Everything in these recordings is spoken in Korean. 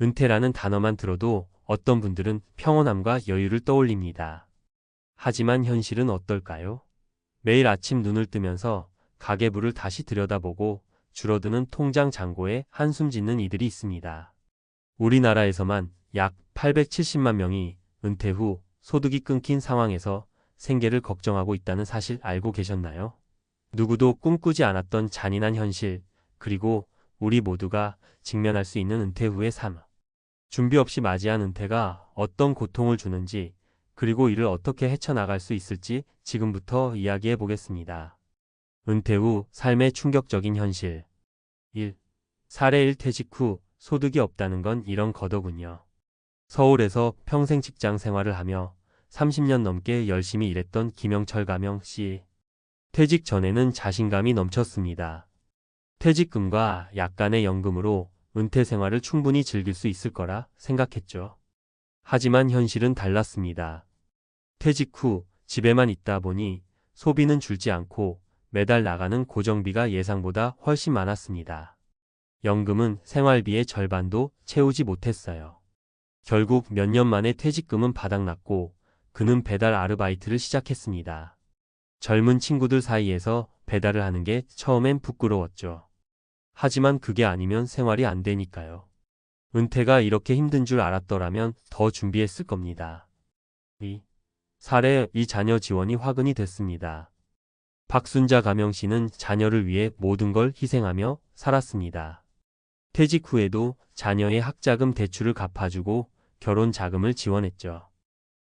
은퇴라는 단어만 들어도 어떤 분들은 평온함과 여유를 떠올립니다. 하지만 현실은 어떨까요? 매일 아침 눈을 뜨면서 가계부를 다시 들여다보고 줄어드는 통장 잔고에 한숨 짓는 이들이 있습니다. 우리나라에서만 약 870만 명이 은퇴 후 소득이 끊긴 상황에서 생계를 걱정하고 있다는 사실 알고 계셨나요? 누구도 꿈꾸지 않았던 잔인한 현실, 그리고 우리 모두가 직면할 수 있는 은퇴 후의 삶. 준비 없이 맞이한 은퇴가 어떤 고통을 주는지, 그리고 이를 어떻게 헤쳐나갈 수 있을지 지금부터 이야기해 보겠습니다. 은퇴 후 삶의 충격적인 현실. 1. 사례 1. 퇴직 후 소득이 없다는 건 이런 거더군요. 서울에서 평생 직장 생활을 하며 30년 넘게 열심히 일했던 김영철 가명 씨. 퇴직 전에는 자신감이 넘쳤습니다. 퇴직금과 약간의 연금으로 은퇴 생활을 충분히 즐길 수 있을 거라 생각했죠. 하지만 현실은 달랐습니다. 퇴직 후 집에만 있다 보니 소비는 줄지 않고 매달 나가는 고정비가 예상보다 훨씬 많았습니다. 연금은 생활비의 절반도 채우지 못했어요. 결국 몇 년 만에 퇴직금은 바닥났고 그는 배달 아르바이트를 시작했습니다. 젊은 친구들 사이에서 배달을 하는 게 처음엔 부끄러웠죠. 하지만 그게 아니면 생활이 안 되니까요. 은퇴가 이렇게 힘든 줄 알았더라면 더 준비했을 겁니다. 2. 사례 2. 자녀 지원이 화근이 됐습니다. 박순자 가명 씨는 자녀를 위해 모든 걸 희생하며 살았습니다. 퇴직 후에도 자녀의 학자금 대출을 갚아주고 결혼 자금을 지원했죠.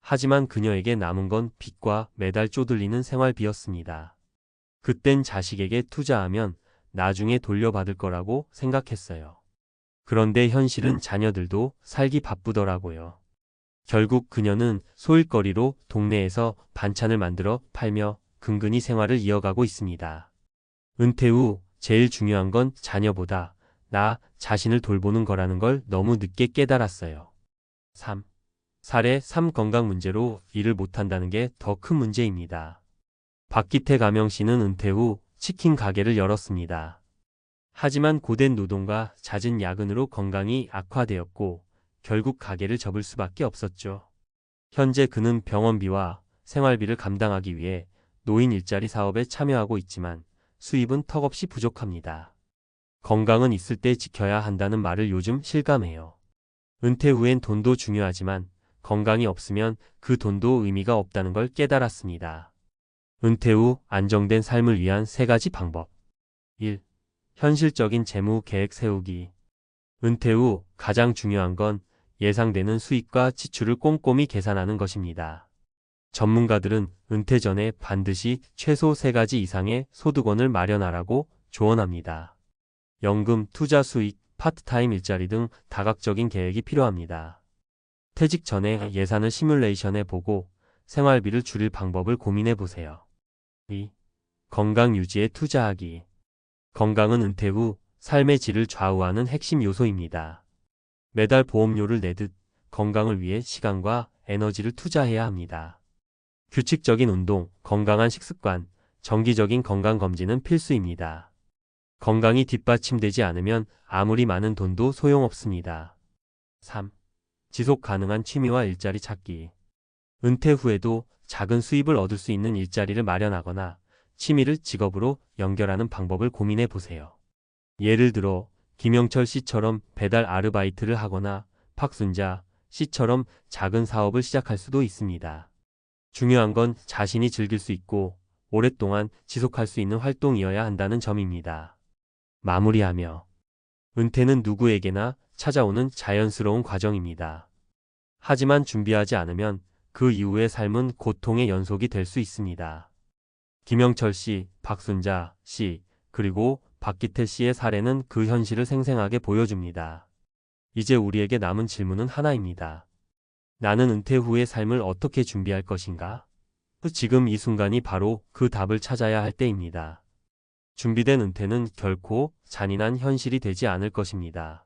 하지만 그녀에게 남은 건 빚과 매달 쪼들리는 생활비였습니다. 그땐 자식에게 투자하면 나중에 돌려받을 거라고 생각했어요. 그런데 현실은 자녀들도 살기 바쁘더라고요. 결국 그녀는 소일거리로 동네에서 반찬을 만들어 팔며 근근히 생활을 이어가고 있습니다. 은퇴 후 제일 중요한 건 자녀보다 나 자신을 돌보는 거라는 걸 너무 늦게 깨달았어요. 3. 사례 3. 건강 문제로 일을 못한다는 게 더 큰 문제입니다. 박기태 가명 씨는 은퇴 후 치킨 가게를 열었습니다. 하지만 고된 노동과 잦은 야근으로 건강이 악화되었고 결국 가게를 접을 수밖에 없었죠. 현재 그는 병원비와 생활비를 감당하기 위해 노인 일자리 사업에 참여하고 있지만 수입은 턱없이 부족합니다. 건강은 있을 때 지켜야 한다는 말을 요즘 실감해요. 은퇴 후엔 돈도 중요하지만 건강이 없으면 그 돈도 의미가 없다는 걸 깨달았습니다. 은퇴 후 안정된 삶을 위한 3가지 방법. 1. 현실적인 재무 계획 세우기. 은퇴 후 가장 중요한 건 예상되는 수입과 지출을 꼼꼼히 계산하는 것입니다. 전문가들은 은퇴 전에 반드시 최소 3가지 이상의 소득원을 마련하라고 조언합니다. 연금, 투자 수익, 파트타임 일자리 등 다각적인 계획이 필요합니다. 퇴직 전에 예산을 시뮬레이션해 보고 생활비를 줄일 방법을 고민해 보세요. 2. 건강 유지에 투자하기. 건강은 은퇴 후 삶의 질을 좌우하는 핵심 요소입니다. 매달 보험료를 내듯 건강을 위해 시간과 에너지를 투자해야 합니다. 규칙적인 운동, 건강한 식습관, 정기적인 건강검진은 필수입니다. 건강이 뒷받침되지 않으면 아무리 많은 돈도 소용없습니다. 3. 지속 가능한 취미와 일자리 찾기. 은퇴 후에도 작은 수입을 얻을 수 있는 일자리를 마련하거나 취미를 직업으로 연결하는 방법을 고민해 보세요. 예를 들어 김영철 씨처럼 배달 아르바이트를 하거나 박순자 씨처럼 작은 사업을 시작할 수도 있습니다. 중요한 건 자신이 즐길 수 있고 오랫동안 지속할 수 있는 활동이어야 한다는 점입니다. 마무리하며 은퇴는 누구에게나 찾아오는 자연스러운 과정입니다. 하지만 준비하지 않으면 그 이후의 삶은 고통의 연속이 될 수 있습니다. 김영철 씨, 박순자 씨, 그리고 박기태 씨의 사례는 그 현실을 생생하게 보여줍니다. 이제 우리에게 남은 질문은 하나입니다. 나는 은퇴 후의 삶을 어떻게 준비할 것인가? 지금 이 순간이 바로 그 답을 찾아야 할 때입니다. 준비된 은퇴는 결코 잔인한 현실이 되지 않을 것입니다.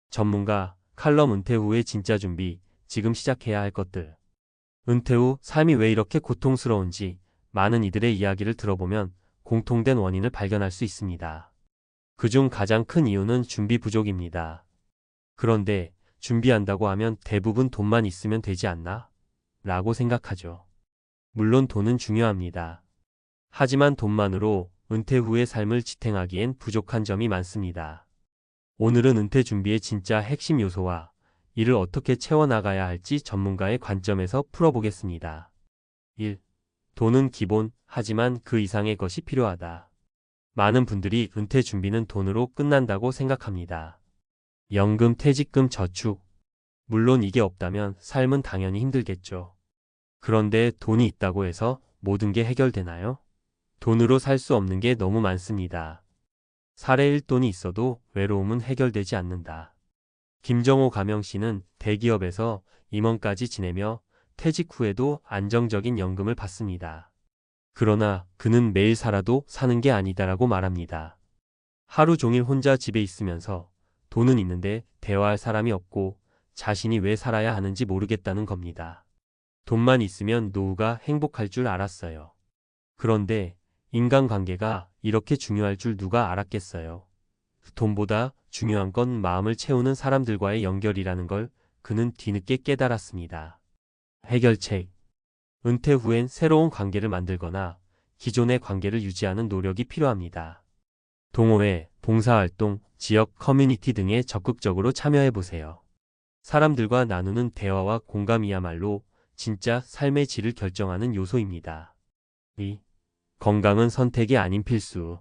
전문가, 칼럼 은퇴 후의 진짜 준비, 지금 시작해야 할 것들. 은퇴 후 삶이 왜 이렇게 고통스러운지 많은 이들의 이야기를 들어보면 공통된 원인을 발견할 수 있습니다. 그중 가장 큰 이유는 준비 부족입니다. 그런데 준비한다고 하면 대부분 돈만 있으면 되지 않나? 라고 생각하죠. 물론 돈은 중요합니다. 하지만 돈만으로 은퇴 후의 삶을 지탱하기엔 부족한 점이 많습니다. 오늘은 은퇴 준비의 진짜 핵심 요소와 이를 어떻게 채워나가야 할지 전문가의 관점에서 풀어보겠습니다. 1. 돈은 기본, 하지만 그 이상의 것이 필요하다. 많은 분들이 은퇴 준비는 돈으로 끝난다고 생각합니다. 연금, 퇴직금, 저축. 물론 이게 없다면 삶은 당연히 힘들겠죠. 그런데 돈이 있다고 해서 모든 게 해결되나요? 돈으로 살 수 없는 게 너무 많습니다. 살에 1돈이 있어도 외로움은 해결되지 않는다. 김정호 가명씨는 대기업에서 임원까지 지내며 퇴직 후에도 안정적인 연금을 받습니다. 그러나 그는 매일 살아도 사는 게 아니다라고 말합니다. 하루 종일 혼자 집에 있으면서 돈은 있는데 대화할 사람이 없고 자신이 왜 살아야 하는지 모르겠다는 겁니다. 돈만 있으면 노후가 행복할 줄 알았어요. 그런데 인간관계가 이렇게 중요할 줄 누가 알았겠어요. 돈보다 중요한 건 마음을 채우는 사람들과의 연결이라는 걸 그는 뒤늦게 깨달았습니다. 해결책. 은퇴 후엔 새로운 관계를 만들거나 기존의 관계를 유지하는 노력이 필요합니다. 동호회, 봉사활동, 지역 커뮤니티 등에 적극적으로 참여해보세요. 사람들과 나누는 대화와 공감이야말로 진짜 삶의 질을 결정하는 요소입니다. 2. 건강은 선택이 아닌 필수.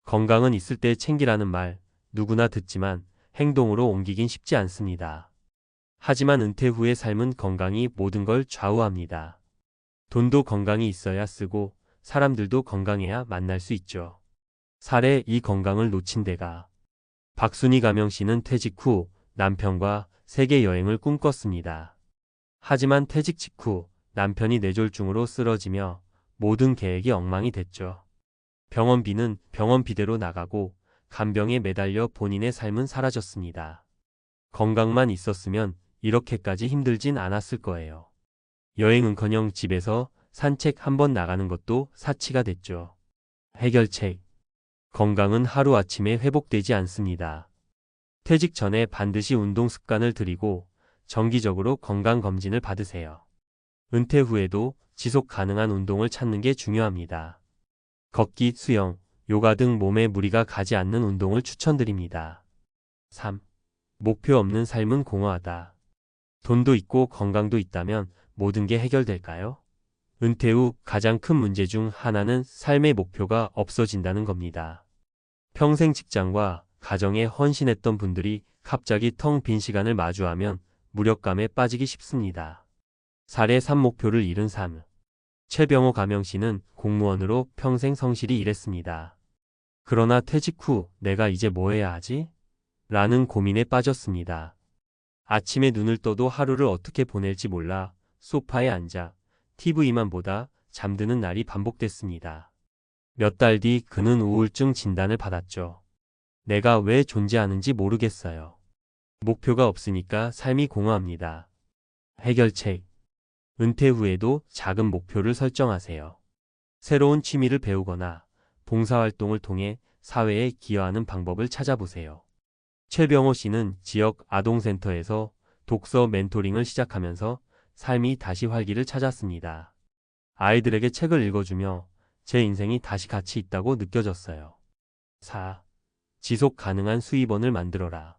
건강은 있을 때 챙기라는 말 누구나 듣지만 행동으로 옮기긴 쉽지 않습니다. 하지만 은퇴 후의 삶은 건강이 모든 걸 좌우합니다. 돈도 건강이 있어야 쓰고 사람들도 건강해야 만날 수 있죠. 사례 이 건강을 놓친 데가. 박순희 가명씨는 퇴직 후 남편과 세계 여행을 꿈꿨습니다. 하지만 퇴직 직후 남편이 뇌졸중으로 쓰러지며 모든 계획이 엉망이 됐죠. 병원비는 병원비대로 나가고 간병에 매달려 본인의 삶은 사라졌습니다. 건강만 있었으면 이렇게까지 힘들진 않았을 거예요. 여행은커녕 집에서 산책 한번 나가는 것도 사치가 됐죠. 해결책. 건강은 하루아침에 회복되지 않습니다. 퇴직 전에 반드시 운동 습관을 들이고 정기적으로 건강검진을 받으세요. 은퇴 후에도 지속 가능한 운동을 찾는 게 중요합니다. 걷기, 수영, 요가 등 몸에 무리가 가지 않는 운동을 추천드립니다. 3. 목표 없는 삶은 공허하다. 돈도 있고 건강도 있다면 모든 게 해결될까요? 은퇴 후 가장 큰 문제 중 하나는 삶의 목표가 없어진다는 겁니다. 평생 직장과 가정에 헌신했던 분들이 갑자기 텅 빈 시간을 마주하면 무력감에 빠지기 쉽습니다. 사례 3 목표를 잃은 삶. 최병호 가명씨는 공무원으로 평생 성실히 일했습니다. 그러나 퇴직 후 내가 이제 뭐 해야 하지? 라는 고민에 빠졌습니다. 아침에 눈을 떠도 하루를 어떻게 보낼지 몰라 소파에 앉아 TV만 보다 잠드는 날이 반복됐습니다. 몇 달 뒤 그는 우울증 진단을 받았죠. 내가 왜 존재하는지 모르겠어요. 목표가 없으니까 삶이 공허합니다. 해결책. 은퇴 후에도 작은 목표를 설정하세요. 새로운 취미를 배우거나 봉사활동을 통해 사회에 기여하는 방법을 찾아보세요. 최병호 씨는 지역 아동센터에서 독서 멘토링을 시작하면서 삶이 다시 활기를 찾았습니다. 아이들에게 책을 읽어주며 제 인생이 다시 가치 있다고 느껴졌어요. 4. 지속 가능한 수입원을 만들어라.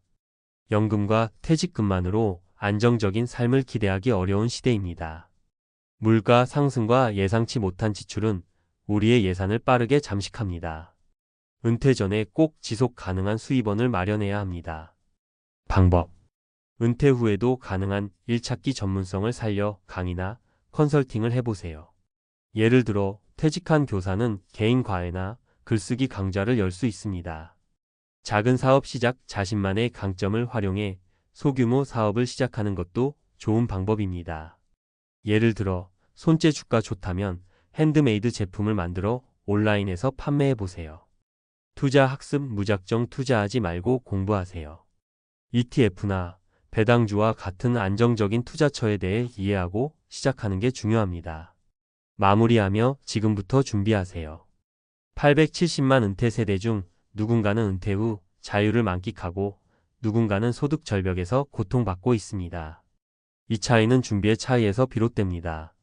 연금과 퇴직금만으로 안정적인 삶을 기대하기 어려운 시대입니다. 물가 상승과 예상치 못한 지출은 우리의 예산을 빠르게 잠식합니다. 은퇴 전에 꼭 지속 가능한 수입원을 마련해야 합니다. 방법. 은퇴 후에도 가능한 일 찾기 전문성을 살려 강의나 컨설팅을 해보세요. 예를 들어 퇴직한 교사는 개인 과외나 글쓰기 강좌를 열 수 있습니다. 작은 사업 시작 자신만의 강점을 활용해 소규모 사업을 시작하는 것도 좋은 방법입니다. 예를 들어 손재주가 좋다면 핸드메이드 제품을 만들어 온라인에서 판매해보세요. 투자 학습 무작정 투자하지 말고 공부하세요. ETF나 배당주와 같은 안정적인 투자처에 대해 이해하고 시작하는 게 중요합니다. 마무리하며 지금부터 준비하세요. 870만 은퇴 세대 중 누군가는 은퇴 후 자유를 만끽하고 누군가는 소득 절벽에서 고통받고 있습니다. 이 차이는 준비의 차이에서 비롯됩니다.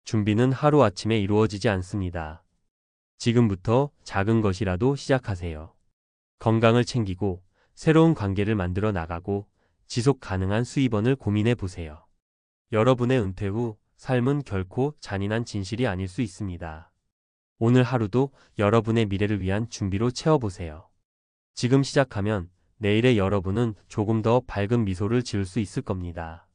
준비는 하루아침에 이루어지지 않습니다. 지금부터 작은 것이라도 시작하세요. 건강을 챙기고 새로운 관계를 만들어 나가고 지속 가능한 수입원을 고민해 보세요. 여러분의 은퇴 후 삶은 결코 잔인한 진실이 아닐 수 있습니다. 오늘 하루도 여러분의 미래를 위한 준비로 채워보세요. 지금 시작하면 내일의 여러분은 조금 더 밝은 미소를 지을 수 있을 겁니다.